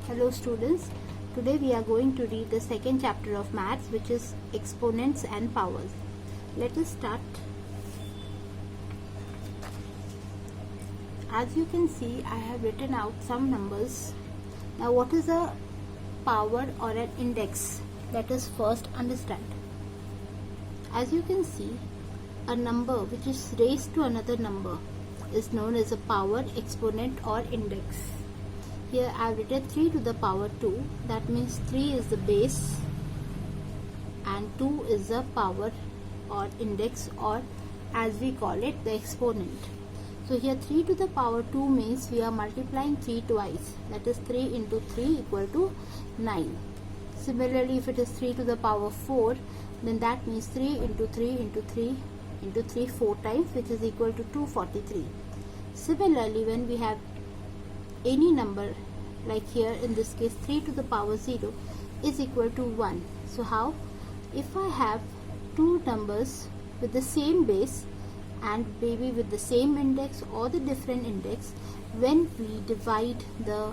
Hello students, today we are going to read the second chapter of maths, which is exponents and powers. Let us start. As you can see, I have written out some numbers. Now what is a power or an index? Let us first understand. As you can see, a number which is raised to another number is known as a power, exponent or index. Here I have written 3 to the power 2, that means 3 is the base and 2 is the power or index, or as we call it, the exponent. So here 3 to the power 2 means we are multiplying 3 twice, that is 3 into 3 equal to 9. Similarly, if it is 3 to the power 4, then that means 3 into 3 into 3 into 3 4 times, which is equal to 243. Similarly, when we have any number, like here in this case 3 to the power 0 is equal to 1. So how? If I have two numbers with the same base and maybe with the same index or the different index, when we divide the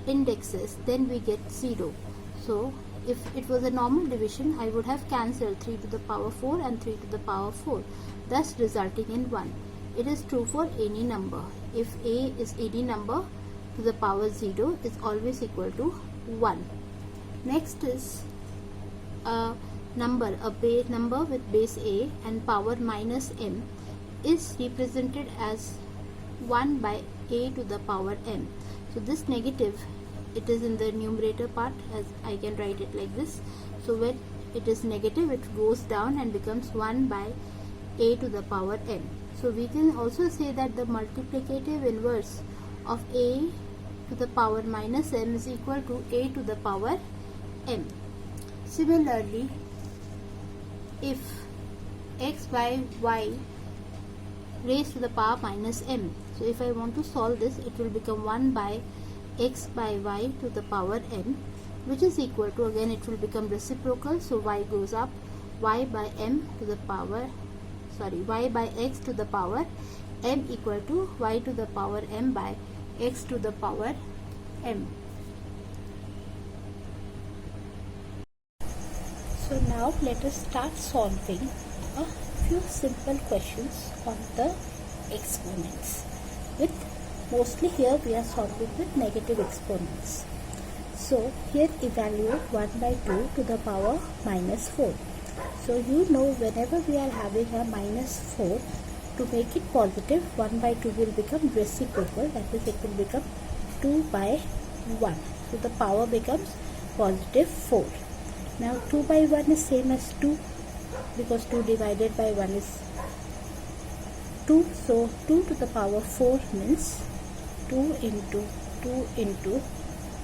indexes, then we get 0. So if it was a normal division, I would have cancelled 3 to the power 4 and 3 to the power 4, thus resulting in 1. It is true for any number. If a is any number to the power 0 is always equal to 1. Next is a base number with base a and power minus m is represented as 1 by a to the power m. So this negative, it is in the numerator part, as I can write it like this. So when it is negative, it goes down and becomes 1 by a to the power m. So we can also say that the multiplicative inverse of a to the power minus m is equal to a to the power m. Similarly, if x by y raised to the power minus m, so if I want to solve this, it will become 1 by x by y to the power m, which is equal to, again it will become reciprocal, so y goes up, y by m to the power, y by x to the power m equal to y to the power m by x to the power m. So now let us start solving a few simple questions on the exponents. With mostly here we are solving with negative exponents. So here evaluate 1 by 2 to the power minus 4. So you know, whenever we are having a minus 4, to make it positive, 1 by 2 will become reciprocal, that is, it will become 2 by 1. So the power becomes positive 4. Now 2 by 1 is same as 2, because 2 divided by 1 is 2. So 2 to the power 4 means 2 into 2 into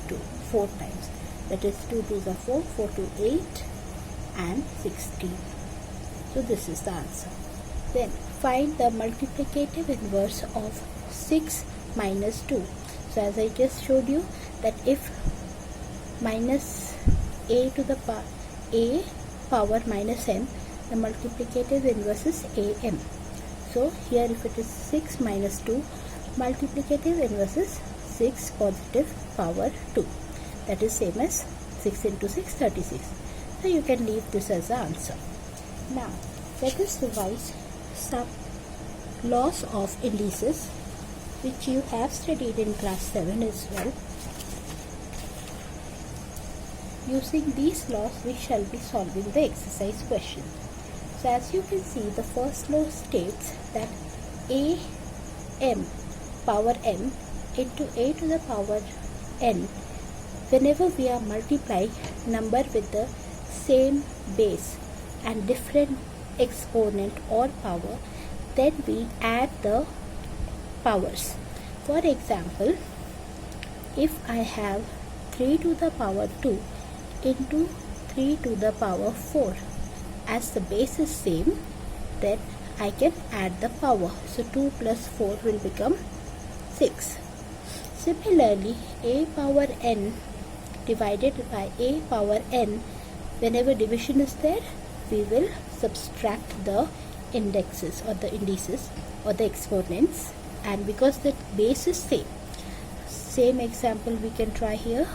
2, 4 times. That is 2 to the 4, 4 to 8 and 16. So this is the answer. Then find the multiplicative inverse of 6 minus 2. So as I just showed you, that if minus a to the power minus m, the multiplicative inverse is am. So here if it is 6 minus 2, multiplicative inverse is 6 positive power 2. That is same as 6 into 6, 36. So you can leave this as the answer. Now let us revise some laws of indices, which you have studied in class 7 as well. Using these laws, we shall be solving the exercise question. So as you can see, the first law states that am power m into a to the power n, whenever we are multiplying number with the same base and different exponent or power, then we add the powers. For example, if I have 3 to the power 2 into 3 to the power 4, as the base is same, then I can add the power. So 2 plus 4 will become 6. Similarly, a power n divided by a power n, whenever division is there, we will subtract the indexes or the indices or the exponents, and because the base is same, Same example we can try here.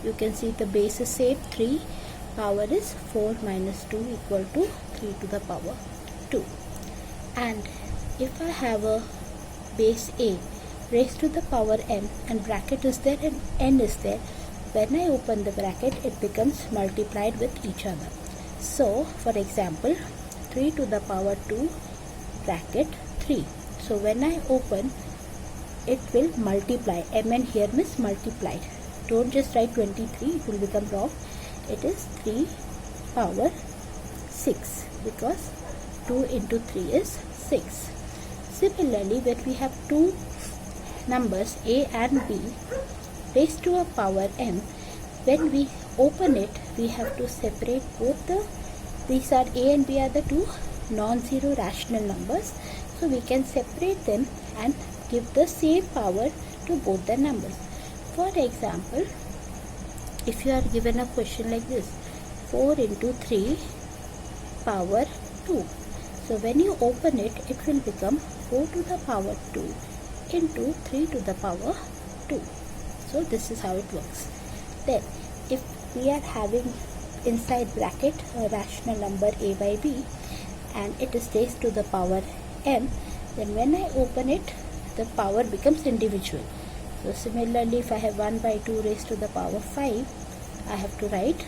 You can see the base is same, 3, power is 4 minus 2 equal to 3 to the power 2. And if I have a base a raised to the power m and bracket is there and n is there, when I open the bracket it becomes multiplied with each other. So for example, 3 to the power 2 bracket 3. So when I open, it will multiply. Mn here means multiplied. Don't just write 23, it will become wrong. It is 3 power 6 because 2 into 3 is 6. Similarly, when we have two numbers a and b raised to a power m, when we open it, we have to separate both these are a and b are the two non-zero rational numbers. So we can separate them and give the same power to both the numbers. For example, if you are given a question like this, 4 into 3 power 2. So when you open it, it will become 4 to the power 2 into 3 to the power 2. So this is how it works. Then if we are having inside bracket a rational number a by b and it is raised to the power m, then when I open it, the power becomes individual. So similarly, if I have 1 by 2 raised to the power 5, I have to write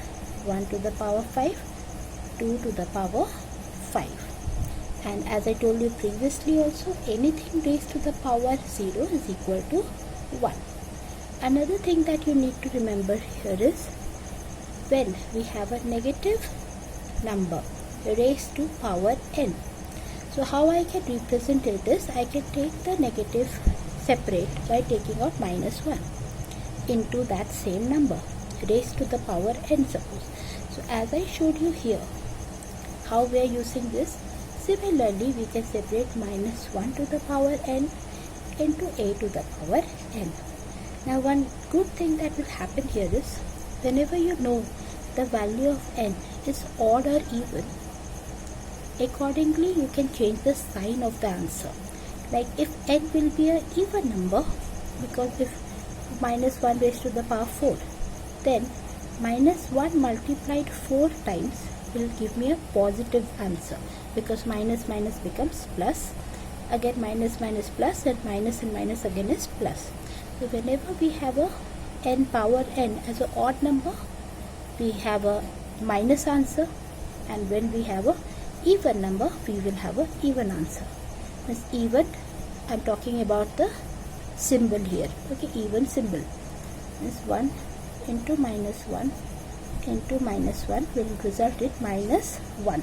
1 to the power 5, 2 to the power 5. And as I told you previously also, anything raised to the power 0 is equal to 1. Another thing that you need to remember here is when we have a negative number raised to power n. So how I can represent it is, I can take the negative separate by taking out minus 1 into that same number raised to the power n suppose. So as I showed you here, how we are using this, similarly we can separate minus 1 to the power n into a to the power n. Now one good thing that will happen here is, whenever you know the value of n is odd or even, accordingly you can change the sign of the answer. Like if n will be an even number, because if minus 1 raised to the power 4, then minus 1 multiplied 4 times will give me a positive answer, because minus minus becomes plus, again minus minus plus, and minus again is plus. So whenever we have a n power n as an odd number, we have a minus answer, and when we have a even number, we will have a even answer. This even, I am talking about the symbol here. Okay, even symbol. This 1 into minus 1 into minus 1 will result in minus 1.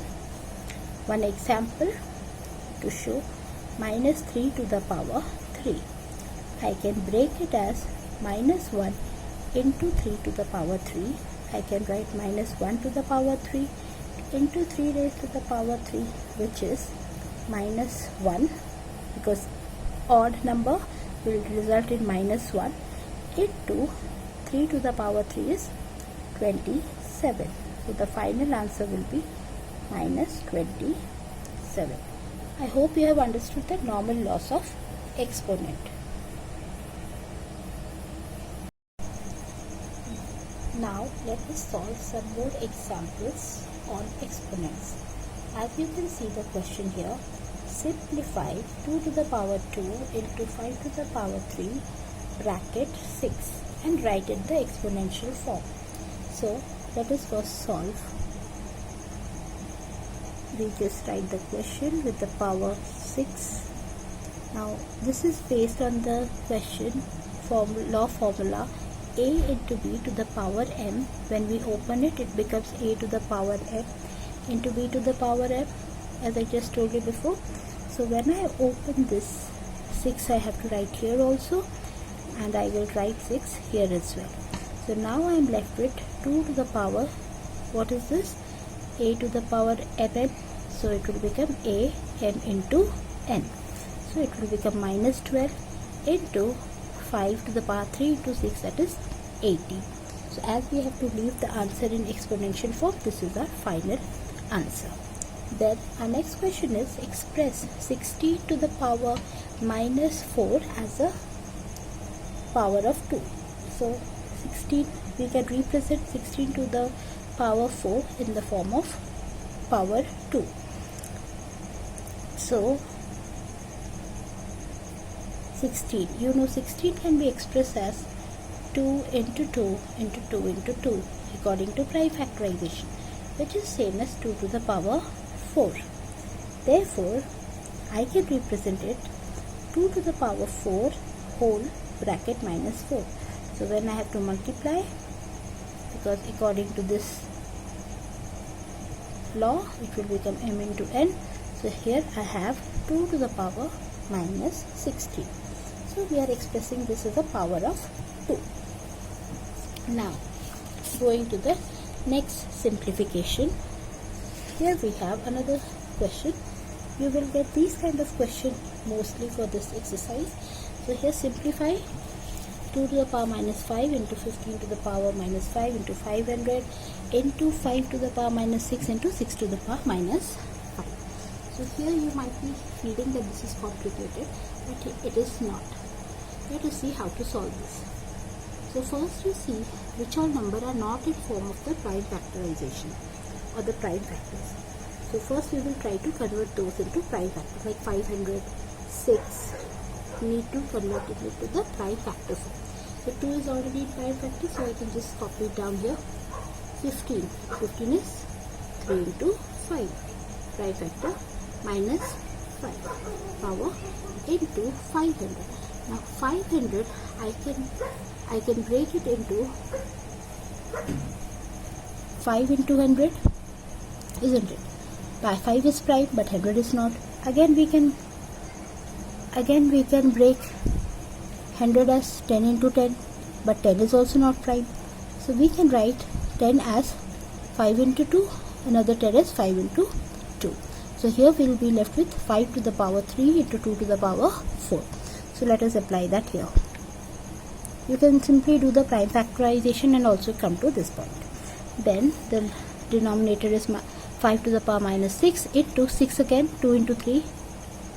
One example to show, minus 3 to the power 3. I can break it as minus 1 into 3 to the power 3. I can write minus 1 to the power 3 into 3 raised to the power 3, which is minus 1, because odd number will result in minus 1, into 3 to the power 3 is 27. So the final answer will be minus 27. I hope you have understood the normal laws of exponent. Now let us solve some more examples on exponents. As you can see the question here, simplify 2 to the power 2 into 5 to the power 3 bracket 6 and write in the exponential form. So let us first solve. We just write the question with the power 6. Now this is based on the question formula a into b to the power m. When we open it, it becomes a to the power m into b to the power m, as I just told you before. So when I open this 6, I have to write here also, and I will write 6 here as well. So now I am left with 2 to the power, what is this, a to the power mm. So it will become a m into n. So it will become minus 12 into 5 to the power 3 into 6, that is 80. So as we have to leave the answer in exponential form, this is our final answer. Then our next question is, express 60 to the power minus 4 as a power of 2. So 16, we can represent 16 to the power 4 in the form of power 2. So 16, 16 can be expressed as 2 into 2 into 2 into 2 according to prime factorization, which is same as 2 to the power 4. Therefore, I can represent it 2 to the power 4 whole bracket minus 4. So when I have to multiply, because according to this law it will become m into n, so here I have 2 to the power minus 16. So we are expressing this as a power of 2. Now going to the next simplification. Here we have another question. You will get these kind of question mostly for this exercise. So here simplify 2 to the power minus 5 into 15 to the power minus 5 into 500 into 5 to the power minus 6 into 6 to the power minus 5. So here you might be feeling that this is complicated, but it is not. Let us see how to solve this. So first you see which all number are not in form of the prime factorization or the prime factors. So first we will try to convert those into prime factors, like 500, 6, need to convert it into the prime factor form. So 2 is already in prime factor, so I can just copy it down here. 15 is 3 into 5, prime factor, minus 5 power into 500. Now 500 I can break it into 5 into 100, isn't it? 5 is prime but 100 is not. Again we can break 100 as 10 into 10, but 10 is also not prime. So we can write 10 as 5 into 2, another 10 as 5 into 2. So here we will be left with 5 to the power 3 into 2 to the power 4. So let us apply that here. You can simply do the prime factorization and also come to this point. Then the denominator is 5 to the power minus 6 into 6 again, 2 into 3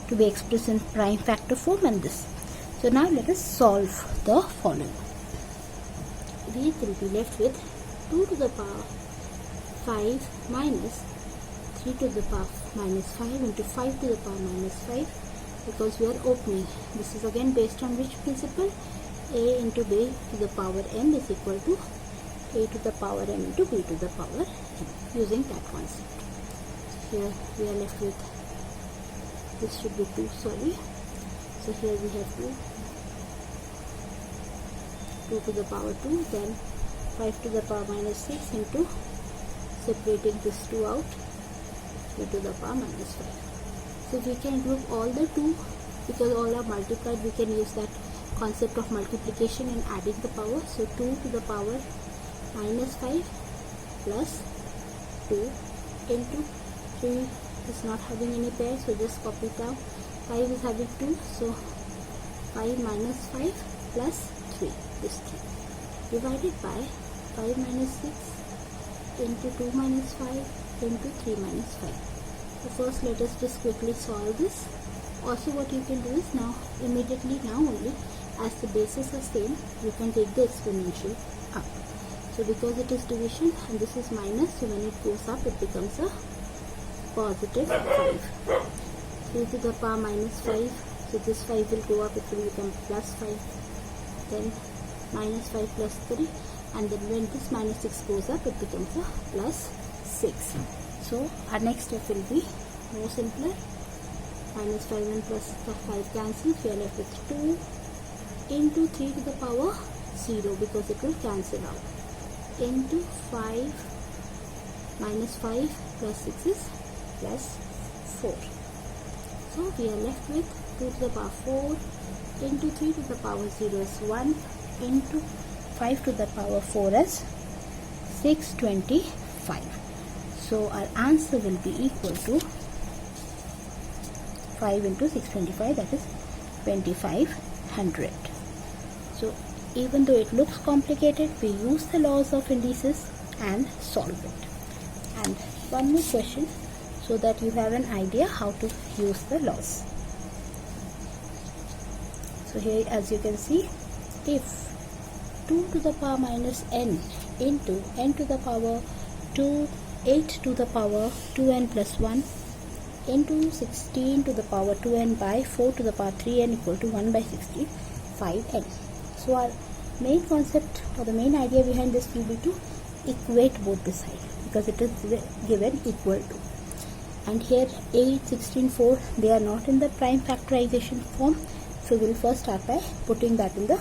to be expressed in prime factor form, and this. So now let us solve the following. We will be left with 2 to the power 5 minus 3 to the power minus 5 into 5 to the power minus 5, because we are opening. This is again based on which principle? A into b to the power n is equal to a to the power m into b to the power n, using that concept. Here we are left with, this should be 2, sorry. So here we have 2 to the power 2, then 5 to the power minus 6 into, separating this 2 out, 3 to the power minus 5. So we can group all the 2, because all are multiplied. We can use that concept of multiplication and adding the power. So 2 to the power minus 5 plus 2 into 3 is not having any pair, so just copy it down. 5 is having 2, so 5 minus 5 plus 3, this 3, divided by 5 minus 6 into 2 minus 5 into 3 minus 5. So first let us just quickly solve this. Also what you can do is now only, as the bases are same, you can take the exponential up. So because it is division and this is minus, so when it goes up it becomes a positive 5. 3 to the power minus 5, so this 5 will go up, it will become plus 5, then minus 5 plus 3, and then when this minus 6 goes up it becomes a plus 6. So our next step will be more simpler. Minus 5 and plus 5 cancels, we are left with 2 into 3 to the power 0, because it will cancel out, into 5 minus 5 plus 6 is plus 4. So we are left with 2 to the power 4 into 3 to the power 0 is 1 into 5 to the power 4 is 625. So our answer will be equal to 5 into 625, that is 2500. So even though it looks complicated, we use the laws of indices and solve it. And one more question, so that you have an idea how to use the laws. So here, as you can see, if 2 to the power minus n into n to the power 2, 8 to the power 2n plus 1 into 16 to the power 2n by 4 to the power 3n equal to 1 by 65n. So our main concept or the main idea behind this will be to equate both the sides, because it is given equal to. And here 8, 16, 4, they are not in the prime factorization form. So we will first start by putting that in the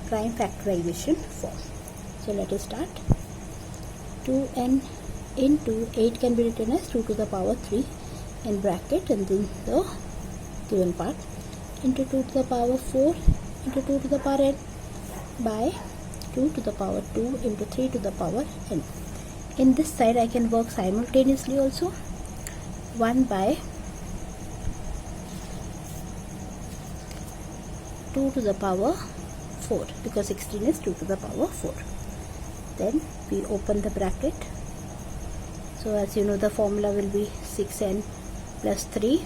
prime factorization form. So let us start. 2n into 8 can be written as 2 to the power 3 in bracket and then the given part, into 2 to the power 4 into 2 to the power n by 2 to the power 2 into 3 to the power n. In this side I can work simultaneously also. 1 by 2 to the power 4, because 16 is 2 to the power 4. Then we open the bracket. So as you know, the formula will be 6n plus 3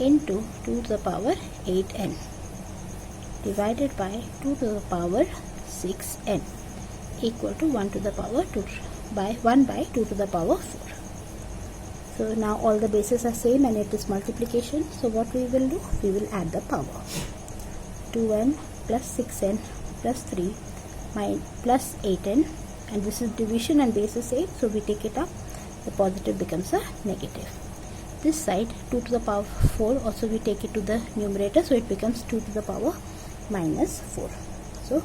into 2 to the power 8n divided by 2 to the power 6n equal to 1 to the power 2 by 1 by 2 to the power 4. So now all the bases are same and it is multiplication. So what we will do? We will add the power. 2n plus 6n plus 3 plus 8n, and this is division and base is same, so we take it up. The positive becomes a negative. This side 2 to the power 4, also we take it to the numerator, so it becomes 2 to the power minus 4. So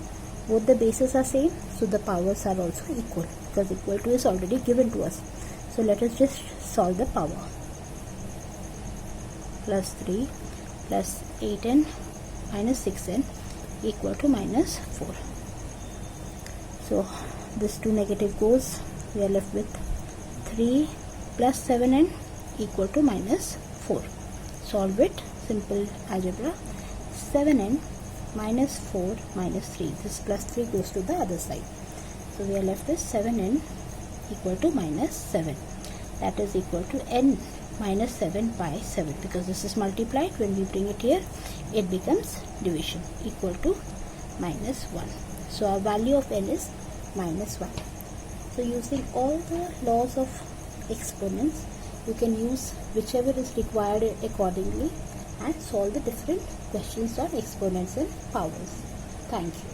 both the bases are same, so the powers are also equal, because equal to is already given to us. So let us just solve the power. Plus 3 plus 8n minus 6n equal to minus 4. So this 2 negative goes, we are left with 3 plus 7n equal to minus 4. Solve it, simple algebra. 7n minus 4 minus 3, this plus 3 goes to the other side. So we are left with 7n equal to minus 7. That is equal to n minus 7 by 7, because this is multiplied. When we bring it here, it becomes division, equal to minus 1. So our value of n is minus 1. So using all the laws of exponents, you can use whichever is required accordingly and solve the different questions on exponents and powers. Thank you.